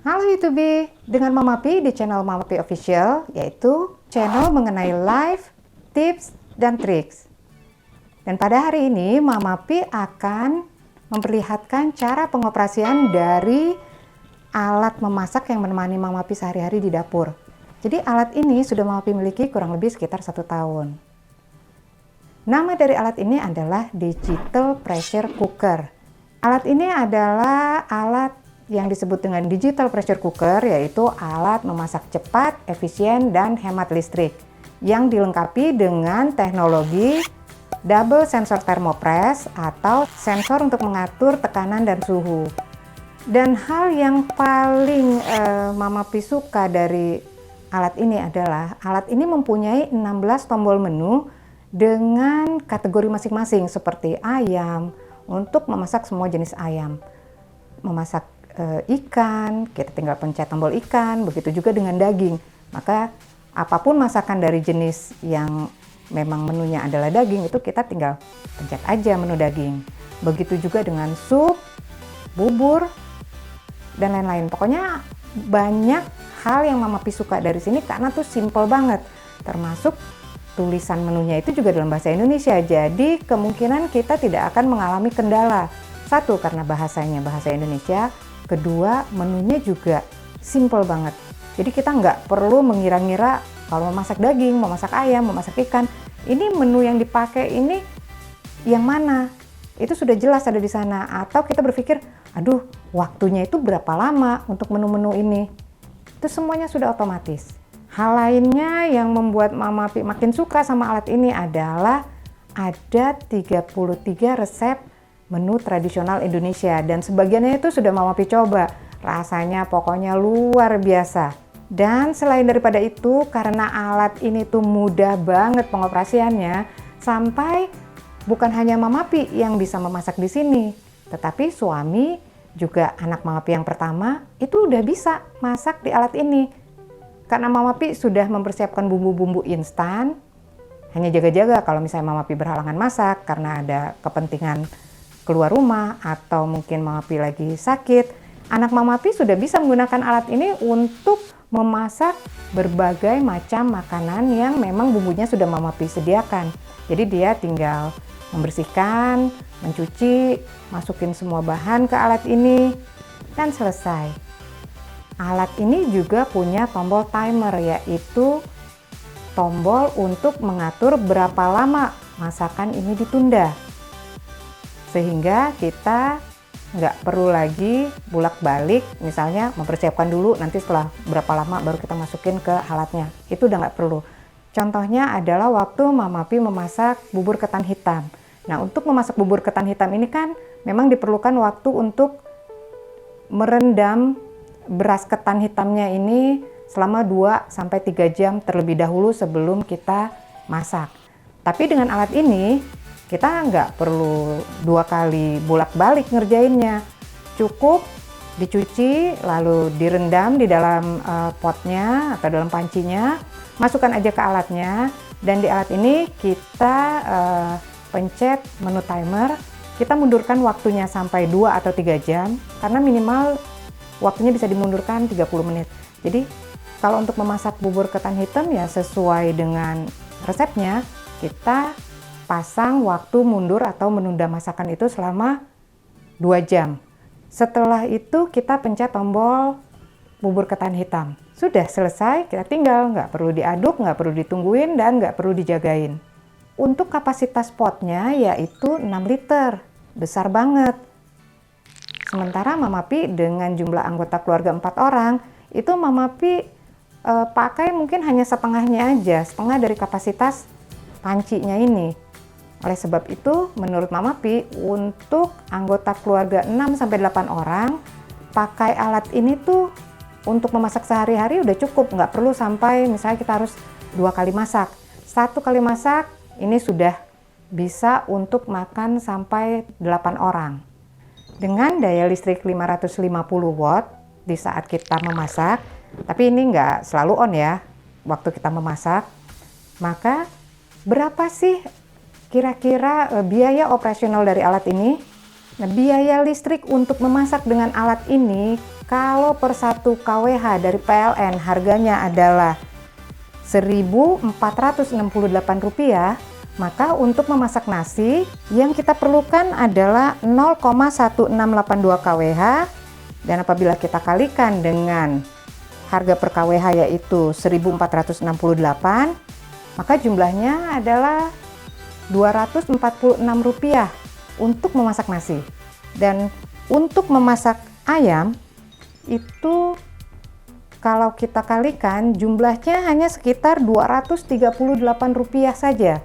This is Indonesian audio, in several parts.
Halo YouTube, dengan Mama Pi di channel Mama Pi Official, yaitu channel mengenai life, tips, dan triks. Dan pada hari ini Mama Pi akan memperlihatkan cara pengoperasian dari alat memasak yang menemani Mama Pi sehari-hari di dapur. Jadi alat ini sudah Mama Pi miliki kurang lebih sekitar 1 tahun. Nama dari alat ini adalah Digital Pressure Cooker. Alat ini adalah alat yang disebut dengan Digital Pressure Cooker, yaitu alat memasak cepat, efisien, dan hemat listrik yang dilengkapi dengan teknologi Double Sensor Thermopress atau sensor untuk mengatur tekanan dan suhu. Dan hal yang paling Mama Pi suka dari alat ini adalah alat ini mempunyai 16 tombol menu dengan kategori masing-masing seperti ayam, untuk memasak semua jenis ayam, memasak ikan, kita tinggal pencet tombol ikan, begitu juga dengan daging. Maka apapun masakan dari jenis yang memang menunya adalah daging, itu kita tinggal pencet aja menu daging. Begitu juga dengan sup, bubur, dan lain-lain. Pokoknya banyak hal yang Mama Pi suka dari sini karena tuh simple banget. Termasuk tulisan menunya itu juga dalam bahasa Indonesia. Jadi kemungkinan kita tidak akan mengalami kendala. Satu, karena bahasanya bahasa Indonesia. Kedua, menunya juga simple banget. Jadi kita nggak perlu mengira-ngira kalau mau masak daging, mau masak ayam, mau masak ikan, ini menu yang dipakai ini yang mana? Itu sudah jelas ada di sana. Atau kita berpikir, aduh, waktunya itu berapa lama untuk menu-menu ini? Itu semuanya sudah otomatis. Hal lainnya yang membuat Mama Pi makin suka sama alat ini adalah ada 33 resep menu tradisional Indonesia, dan sebagiannya itu sudah Mama Pi coba. Rasanya pokoknya luar biasa. Dan selain daripada itu, karena alat ini tuh mudah banget pengoperasiannya, sampai bukan hanya Mama Pi yang bisa memasak di sini, tetapi suami juga anak Mama Pi yang pertama itu udah bisa masak di alat ini. Karena Mama Pi sudah mempersiapkan bumbu-bumbu instan, hanya jaga-jaga kalau misalnya Mama Pi berhalangan masak karena ada kepentingan keluar rumah atau mungkin Mama Pi lagi sakit, anak Mama Pi sudah bisa menggunakan alat ini untuk memasak berbagai macam makanan yang memang bumbunya sudah Mama Pi sediakan. Jadi dia tinggal membersihkan, mencuci, masukin semua bahan ke alat ini, dan selesai. Alat ini juga punya tombol timer, yaitu tombol untuk mengatur berapa lama masakan ini ditunda. Sehingga kita nggak perlu lagi bolak-balik, misalnya mempersiapkan dulu, nanti setelah berapa lama baru kita masukin ke alatnya. Itu udah nggak perlu. Contohnya adalah waktu Mama Pi memasak bubur ketan hitam. Nah, untuk memasak bubur ketan hitam ini kan memang diperlukan waktu untuk merendam beras ketan hitamnya ini selama 2-3 jam terlebih dahulu sebelum kita masak. Tapi dengan alat ini, kita nggak perlu 2 kali bolak-balik ngerjainnya. Cukup dicuci, lalu direndam di dalam potnya atau dalam pancinya, masukkan aja ke alatnya, dan di alat ini kita pencet menu timer, kita mundurkan waktunya sampai 2 atau 3 jam, karena minimal waktunya bisa dimundurkan 30 menit. Jadi kalau untuk memasak bubur ketan hitam ya sesuai dengan resepnya, kita pasang waktu mundur atau menunda masakan itu selama 2 jam. Setelah itu kita pencet tombol bubur ketan hitam. Sudah selesai, kita tinggal, nggak perlu diaduk, nggak perlu ditungguin, dan nggak perlu dijagain. Untuk kapasitas potnya yaitu 6 liter, besar banget. Sementara Mama Pi dengan jumlah anggota keluarga 4 orang, itu Mama Pi pakai mungkin hanya setengahnya aja, setengah dari kapasitas pancinya ini. Oleh sebab itu, menurut Mama Pi, untuk anggota keluarga 6-8 orang, pakai alat ini tuh untuk memasak sehari-hari udah cukup, nggak perlu sampai misalnya kita harus 2 kali masak. 1 kali masak, ini sudah bisa untuk makan sampai 8 orang. Dengan daya listrik 550 watt di saat kita memasak, tapi ini nggak selalu on ya, waktu kita memasak, maka berapa sih kira-kira biaya operasional dari alat ini? Nah, biaya listrik untuk memasak dengan alat ini kalau per 1 kWh dari PLN harganya adalah Rp1.468, maka untuk memasak nasi yang kita perlukan adalah 0,1682 kWh, dan apabila kita kalikan dengan harga per kWh yaitu Rp1.468, maka jumlahnya adalah Rp246 untuk memasak nasi. Dan untuk memasak ayam itu kalau kita kalikan jumlahnya hanya sekitar Rp238 saja.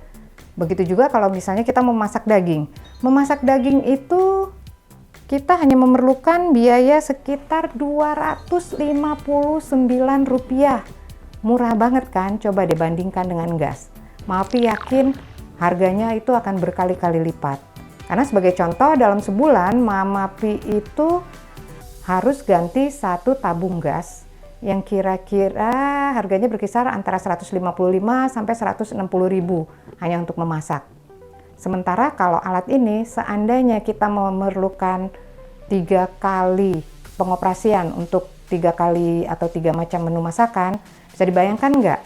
Begitu juga kalau misalnya kita memasak daging. Memasak daging itu kita hanya memerlukan biaya sekitar Rp259. Murah banget kan? Coba dibandingkan dengan gas. Mapi yakin harganya itu akan berkali-kali lipat. Karena sebagai contoh, dalam sebulan Mama Pi itu harus ganti 1 tabung gas yang kira-kira harganya berkisar antara 155 sampai 160 ribu hanya untuk memasak. Sementara kalau alat ini seandainya kita memerlukan 3 kali pengoperasian untuk 3 kali atau 3 macam menu masakan, bisa dibayangkan nggak?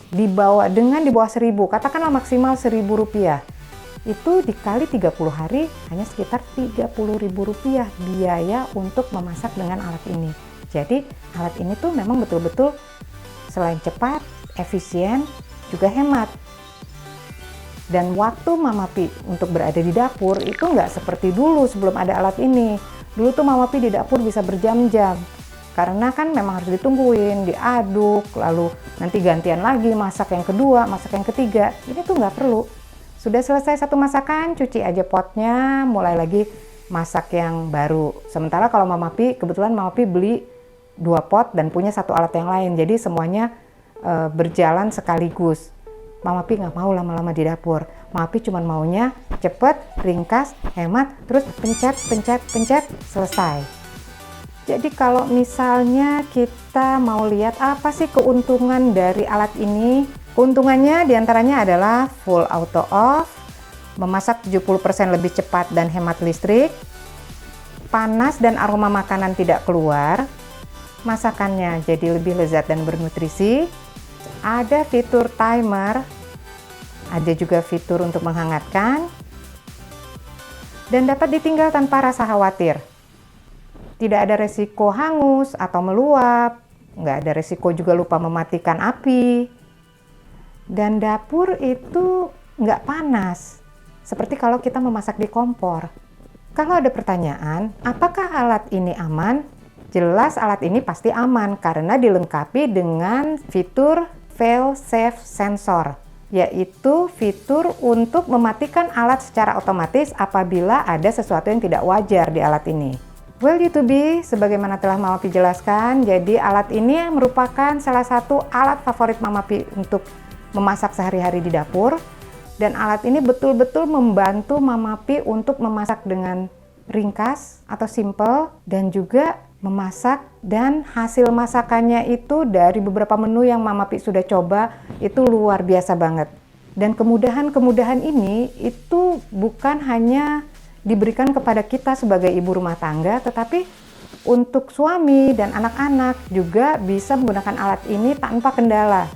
Di bawah 1.000, katakanlah maksimal Rp1.000, itu dikali 30 hari hanya sekitar Rp30.000 biaya untuk memasak dengan alat ini. Jadi alat ini tuh memang betul-betul selain cepat, efisien, juga hemat. Dan waktu Mama Pi untuk berada di dapur itu nggak seperti dulu sebelum ada alat ini. Dulu tuh Mama Pi di dapur bisa berjam-jam. Karena kan memang harus ditungguin, diaduk, lalu nanti gantian lagi masak yang kedua, masak yang ketiga. Ini tuh nggak perlu. Sudah selesai satu masakan, cuci aja potnya, mulai lagi masak yang baru. Sementara kalau Mama Pi, kebetulan Mama Pi beli 2 pot dan punya 1 alat yang lain. Jadi semuanya berjalan sekaligus. Mama Pi nggak mau lama-lama di dapur. Mama Pi cuma maunya cepet, ringkas, hemat, terus pencet, selesai. Jadi kalau misalnya kita mau lihat apa sih keuntungan dari alat ini, keuntungannya diantaranya adalah full auto off, memasak 70% lebih cepat dan hemat listrik, panas dan aroma makanan tidak keluar, masakannya jadi lebih lezat dan bernutrisi, ada fitur timer, ada juga fitur untuk menghangatkan, dan dapat ditinggal tanpa rasa khawatir. Tidak ada resiko hangus atau meluap, nggak ada resiko juga lupa mematikan api. Dan dapur itu nggak panas, seperti kalau kita memasak di kompor. Kalau ada pertanyaan, apakah alat ini aman? Jelas alat ini pasti aman karena dilengkapi dengan fitur fail safe sensor, yaitu fitur untuk mematikan alat secara otomatis apabila ada sesuatu yang tidak wajar di alat ini. Well YouTube, sebagaimana telah Mama Pi jelaskan, jadi alat ini merupakan salah satu alat favorit Mama Pi untuk memasak sehari-hari di dapur, dan alat ini betul-betul membantu Mama Pi untuk memasak dengan ringkas atau simple, dan juga memasak dan hasil masakannya itu dari beberapa menu yang Mama Pi sudah coba itu luar biasa banget. Dan kemudahan-kemudahan ini itu bukan hanya diberikan kepada kita sebagai ibu rumah tangga, tetapi untuk suami dan anak-anak juga bisa menggunakan alat ini tanpa kendala.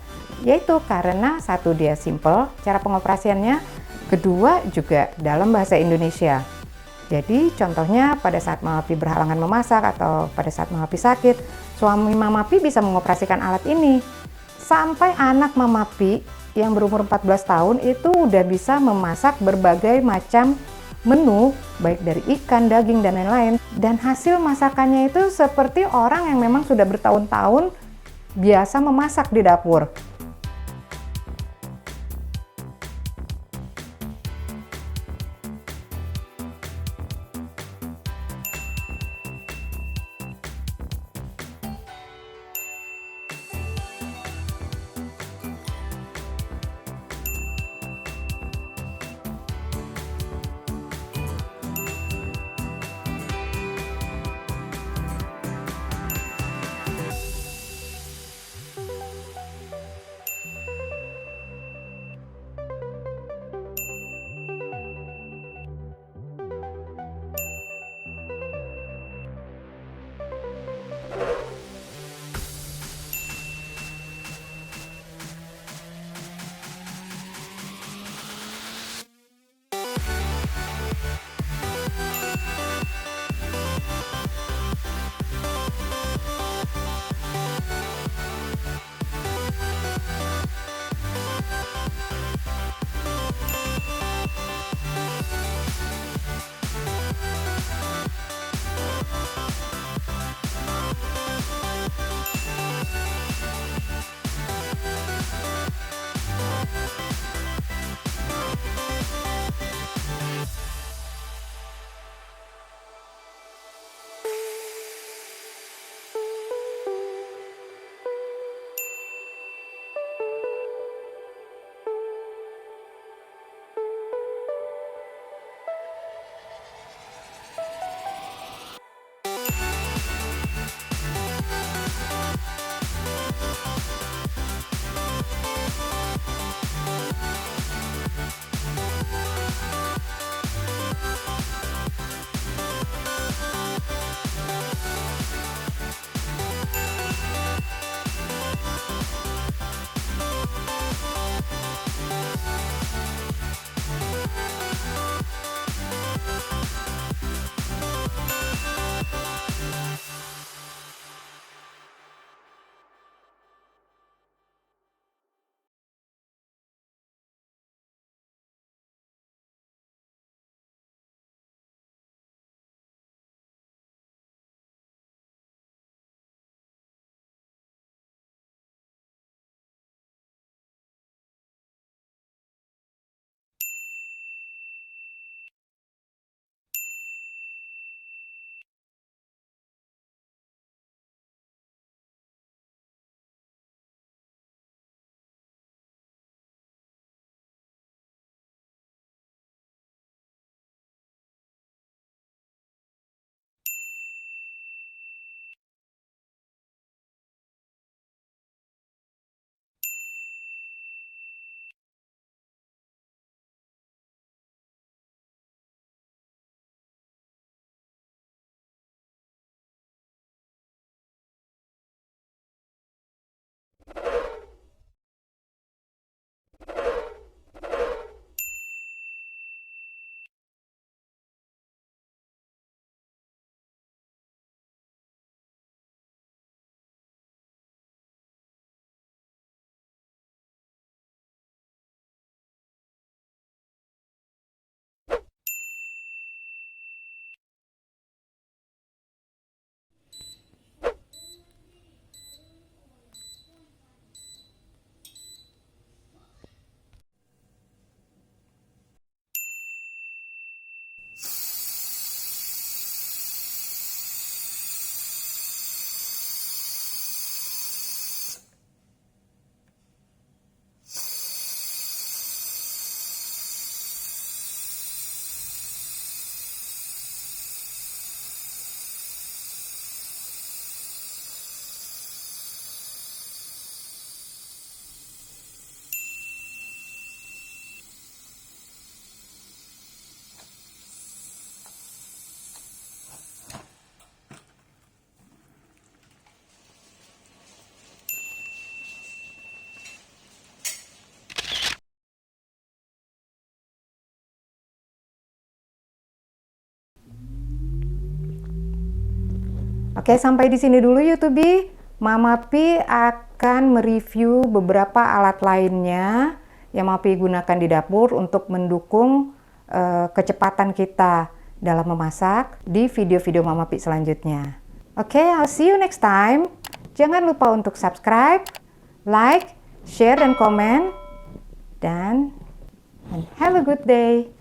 Yaitu karena satu, dia simple cara pengoperasiannya, kedua juga dalam bahasa Indonesia. Jadi contohnya pada saat Mama Pi berhalangan memasak atau pada saat Mama Pi sakit, suami Mama Pi bisa mengoperasikan alat ini. Sampai anak Mama Pi yang berumur 14 tahun itu udah bisa memasak berbagai macam menu, baik dari ikan, daging, dan lain-lain. Dan hasil masakannya itu seperti orang yang memang sudah bertahun-tahun biasa memasak di dapur. Oke, sampai di sini dulu YouTube. Mama Pi akan mereview beberapa alat lainnya yang Mama Pi gunakan di dapur untuk mendukung kecepatan kita dalam memasak di video-video Mama Pi selanjutnya. Oke, I'll see you next time. Jangan lupa untuk subscribe, like, share, dan komen. Dan have a good day.